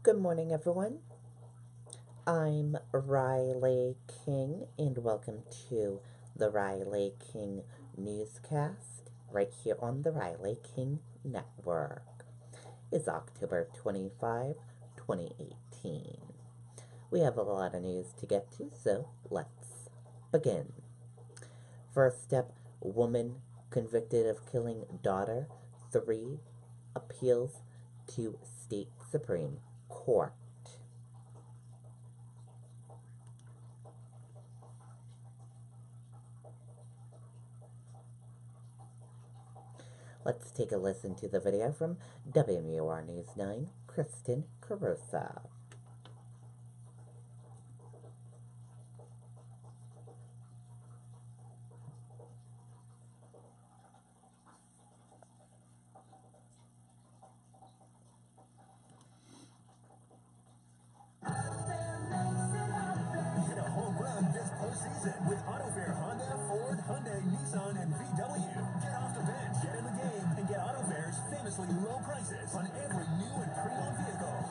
Good morning, everyone. I'm Riley King, and welcome to the Riley King Newscast right here on the Riley King Network. It's October 25, 2018. We have a lot of news to get to, so let's begin. First up, woman convicted of killing daughter, 3 appeals to state Supreme Court. Let's take a listen to the video from WMUR News 9, Kristen Carosa. Hit a home run this postseason with AutoFair Honda, Ford, Hyundai, Nissan, and VW. Get off the bench, get in the game, and get AutoFair's famously low prices on every new and pre-owned vehicle.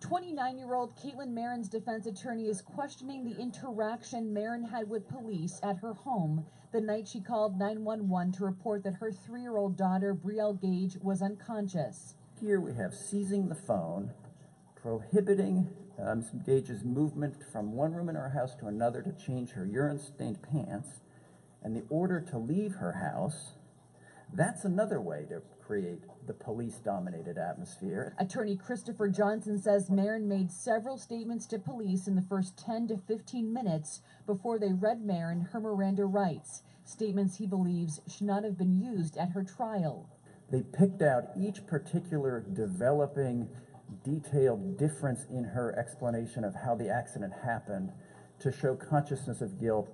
29-year-old Caitlin Marin's defense attorney is questioning the interaction Marin had with police at her home the night she called 911 to report that her 3-year-old daughter, Brielle Gage, was unconscious. Here we have seizing the phone, prohibiting Gage's movement from one room in her house to another to change her urine-stained pants, and the order to leave her house. That's another way to create the police-dominated atmosphere. Attorney Christopher Johnson says Marin made several statements to police in the first 10 to 15 minutes before they read Marin her Miranda rights, statements he believes should not have been used at her trial. They picked out each particular developing, detailed difference in her explanation of how the accident happened to show consciousness of guilt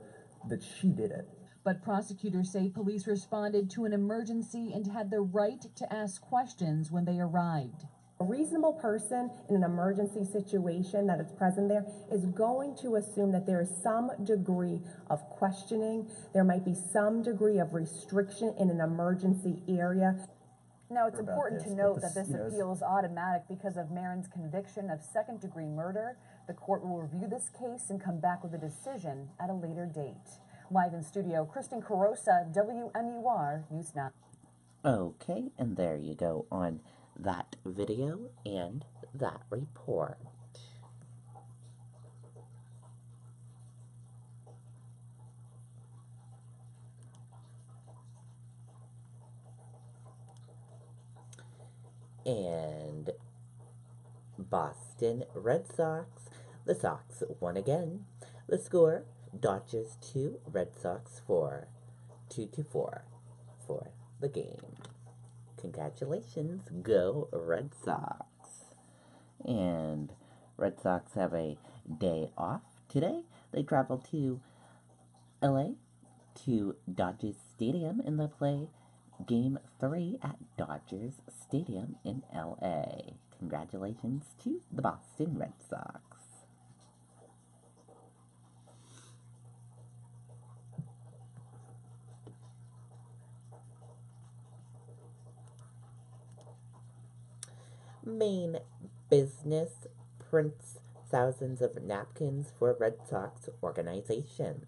that she did it. But prosecutors say police responded to an emergency and had the right to ask questions when they arrived. A reasonable person in an emergency situation that is present there is going to assume that there is some degree of questioning. There might be some degree of restriction in an emergency area. Now, it's important to note that this appeal is automatic because of Marin's conviction of second-degree murder. The court will review this case and come back with a decision at a later date. Live in studio, Kristen Carosa, WMUR News 9. Okay, and there you go on that video and that report. And Boston Red Sox. The Sox won again. The score, Dodgers 2, Red Sox 4. 2-4 for the game. Congratulations, go Red Sox. And Red Sox have a day off today. They travel to LA to Dodgers Stadium and they'll play Game 3 at Dodgers Stadium in LA. Congratulations to the Boston Red Sox. Maine business prints thousands of napkins for Red Sox organization.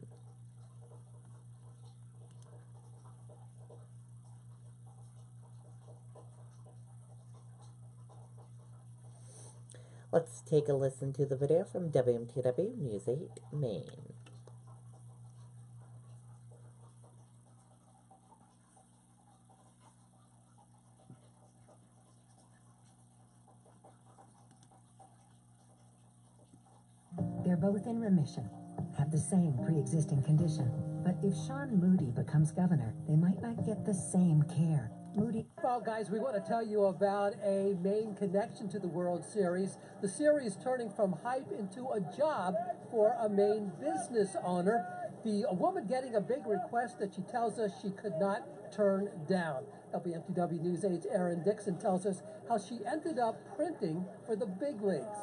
Let's take a listen to the video from WMTW News 8 Maine. They're both in remission, have the same pre-existing condition. But if Sean Moody becomes governor, they might not get the same care. Moody. Well, guys, we want to tell you about a Maine connection to the World Series. The series turning from hype into a job for a Maine business owner. A woman getting a big request that she tells us she could not turn down. WMTW News 8's Erin Dixon tells us how she ended up printing for the big leagues.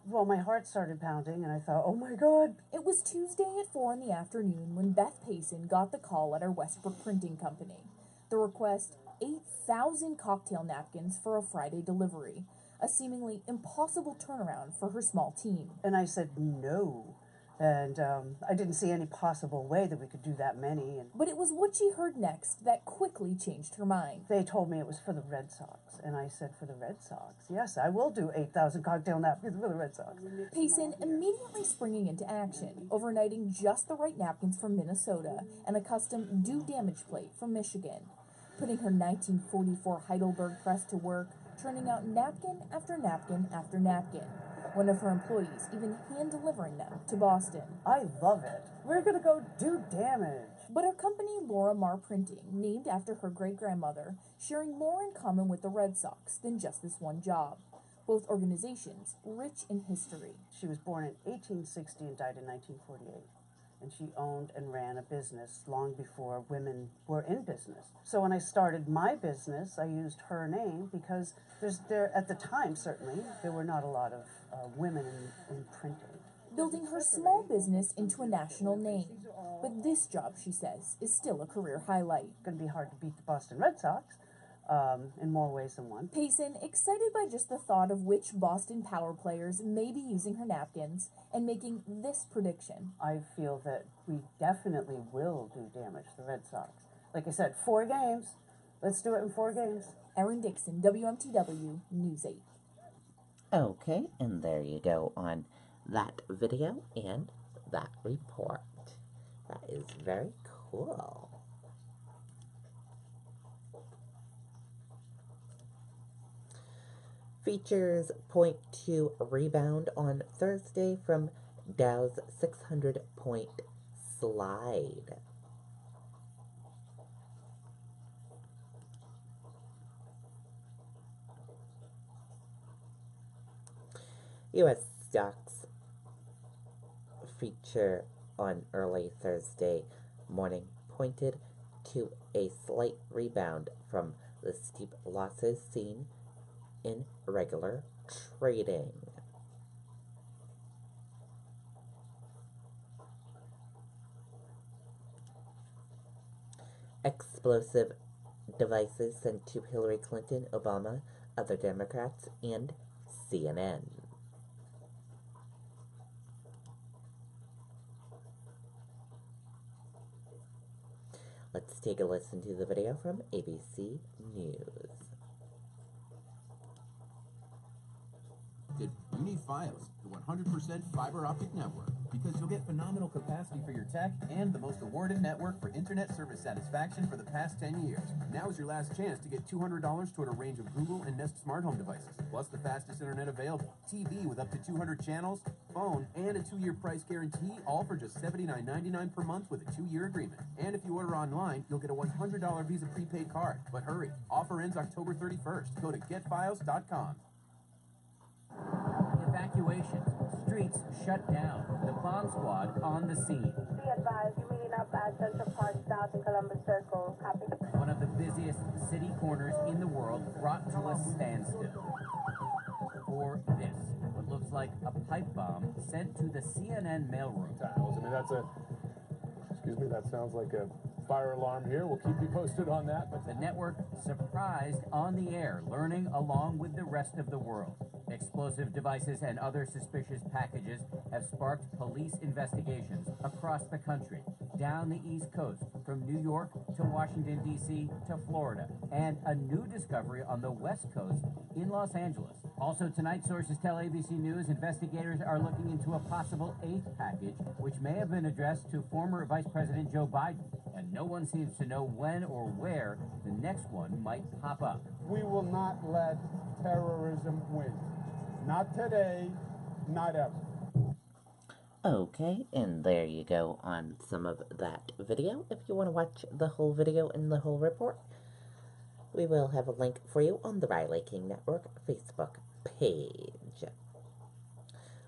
Well, my heart started pounding, and I thought, oh my God. It was Tuesday at 4 in the afternoon when Beth Payson got the call at our Westbrook printing company. The request, 8,000 cocktail napkins for a Friday delivery, a seemingly impossible turnaround for her small team. And I said no. And I didn't see any possible way that we could do that many. But it was what she heard next that quickly changed her mind. They told me it was for the Red Sox. And I said, for the Red Sox? Yes, I will do 8,000 cocktail napkins for the Red Sox. Payson immediately springing into action, overnighting just the right napkins from Minnesota and a custom do damage plate from Michigan. Putting her 1944 Heidelberg press to work, turning out napkin after napkin after napkin. One of her employees even hand-delivering them to Boston. I love it. We're going to go do damage. But her company, Laura Marr Printing, named after her great-grandmother, sharing more in common with the Red Sox than just this one job. Both organizations rich in history. She was born in 1860 and died in 1948. And she owned and ran a business long before women were in business. So when I started my business, I used her name because at the time, certainly, there were not a lot of women in printing. Building her small business into a national name. But this job, she says, is still a career highlight. It's going to be hard to beat the Boston Red Sox in more ways than one. Payson, excited by just the thought of which Boston Power players may be using her napkins, and making this prediction. I feel that we definitely will do damage to the Red Sox. Like I said, 4 games. Let's do it in 4 games. Erin Dixon, WMTW News 8. Okay, and there you go on that video and that report. That is very cool. Features point to rebound on Thursday from Dow's 600-point slide. U.S. stocks feature on early Thursday morning pointed to a slight rebound from the steep losses seen in regular trading. Explosive devices sent to Hillary Clinton, Obama, other Democrats, and CNN. Let's take a listen to the video from ABC News. You need Fios, the 100% fiber optic network, because you'll get phenomenal capacity for your tech and the most awarded network for internet service satisfaction for the past 10 years. Now is your last chance to get $200 toward a range of Google and Nest smart home devices, plus the fastest internet available, TV with up to 200 channels, phone, and a 2-year price guarantee, all for just $79.99 per month with a 2-year agreement. And if you order online, you'll get a $100 Visa prepaid card. But hurry, offer ends October 31st. Go to getfios.com. Evacuations. Streets shut down. The bomb squad on the scene. Be advised, you're meeting up at Central Park South in Columbus Circle. Copy. One of the busiest city corners in the world brought to a standstill. For this, what looks like a pipe bomb sent to the CNN mailroom. I mean, that sounds like a fire alarm here. We'll keep you posted on that. But the network surprised on the air, learning along with the rest of the world. Explosive devices and other suspicious packages have sparked police investigations across the country, down the East Coast, from New York to Washington, D.C. to Florida, and a new discovery on the West Coast in Los Angeles. Also tonight, sources tell ABC News investigators are looking into a possible 8th package, which may have been addressed to former Vice President Joe Biden, and no one seems to know when or where the next one might pop up. We will not let terrorism win. Not today, not ever. Okay, and there you go on some of that video. If you want to watch the whole video and the whole report, we will have a link for you on the Riley King Network Facebook page.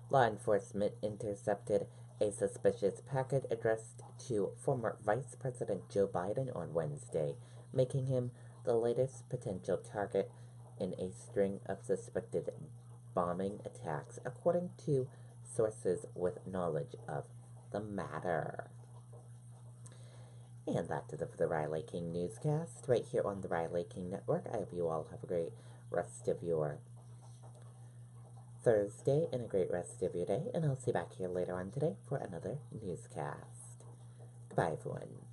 Law enforcement intercepted a suspicious package addressed to former Vice President Joe Biden on Wednesday, making him the latest potential target in a string of suspected bombing attacks, according to sources with knowledge of the matter. And that's it for the Riley King Newscast right here on the Riley King Network. I hope you all have a great rest of your Thursday and a great rest of your day. And I'll see you back here later on today for another newscast. Goodbye, everyone.